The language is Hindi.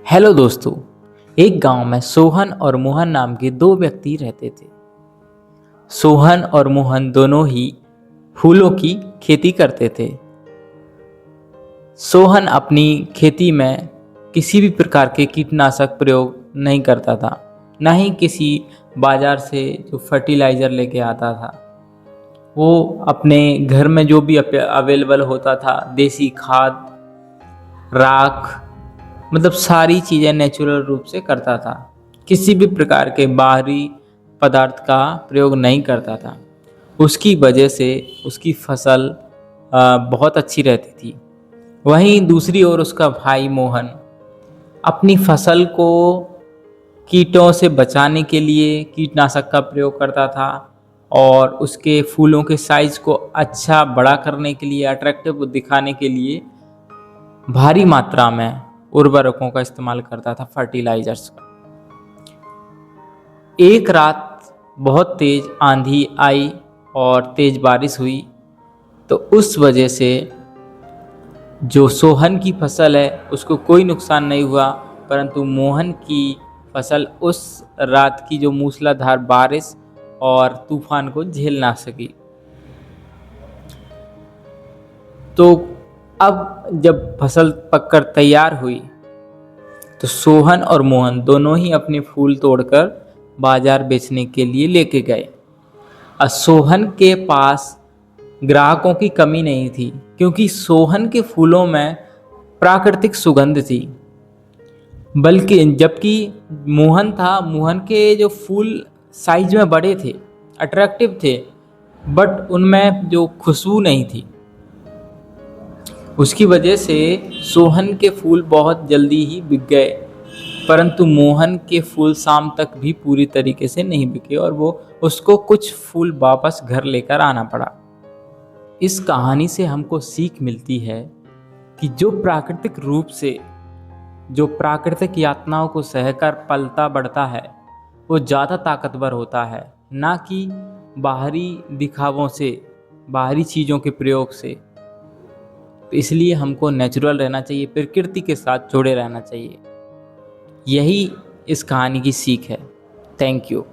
हेलो दोस्तों। एक गांव में सोहन और मोहन नाम के दो व्यक्ति रहते थे। सोहन और मोहन दोनों ही फूलों की खेती करते थे। सोहन अपनी खेती में किसी भी प्रकार के कीटनाशक प्रयोग नहीं करता था, ना ही किसी बाजार से जो फर्टिलाइज़र लेके आता था। वो अपने घर में जो भी अवेलेबल होता था, देसी खाद, राख, मतलब सारी चीज़ें नेचुरल रूप से करता था। किसी भी प्रकार के बाहरी पदार्थ का प्रयोग नहीं करता था। उसकी वजह से उसकी फसल बहुत अच्छी रहती थी। वहीं दूसरी ओर उसका भाई मोहन अपनी फसल को कीटों से बचाने के लिए कीटनाशक का प्रयोग करता था और उसके फूलों के साइज़ को अच्छा बड़ा करने के लिए, अट्रैक्टिव दिखाने के लिए भारी मात्रा में उर्वरकों का इस्तेमाल करता था, फर्टिलाइजर्स का। एक रात बहुत तेज आंधी आई और तेज बारिश हुई, तो उस वजह से जो सोहन की फसल है उसको कोई नुकसान नहीं हुआ, परंतु मोहन की फसल उस रात की जो मूसलाधार बारिश और तूफान को झेल ना सकी। तो अब जब फसल पककर तैयार हुई तो सोहन और मोहन दोनों ही अपने फूल तोड़कर बाजार बेचने के लिए लेके गए। और सोहन के पास ग्राहकों की कमी नहीं थी, क्योंकि सोहन के फूलों में प्राकृतिक सुगंध थी। बल्कि जबकि मोहन के जो फूल साइज में बड़े थे, अट्रैक्टिव थे, बट उनमें जो खुशबू नहीं थी। उसकी वजह से सोहन के फूल बहुत जल्दी ही बिक गए, परंतु मोहन के फूल शाम तक भी पूरी तरीके से नहीं बिके और उसको कुछ फूल वापस घर लेकर आना पड़ा। इस कहानी से हमको सीख मिलती है कि जो प्राकृतिक रूप से, जो प्राकृतिक यातनाओं को सहकर पलता बढ़ता है, वो ज़्यादा ताकतवर होता है, ना कि बाहरी दिखावों से, बाहरी चीज़ों के प्रयोग से। तो इसलिए हमको नेचुरल रहना चाहिए, प्रकृति के साथ जुड़े रहना चाहिए। यही इस कहानी की सीख है। Thank you.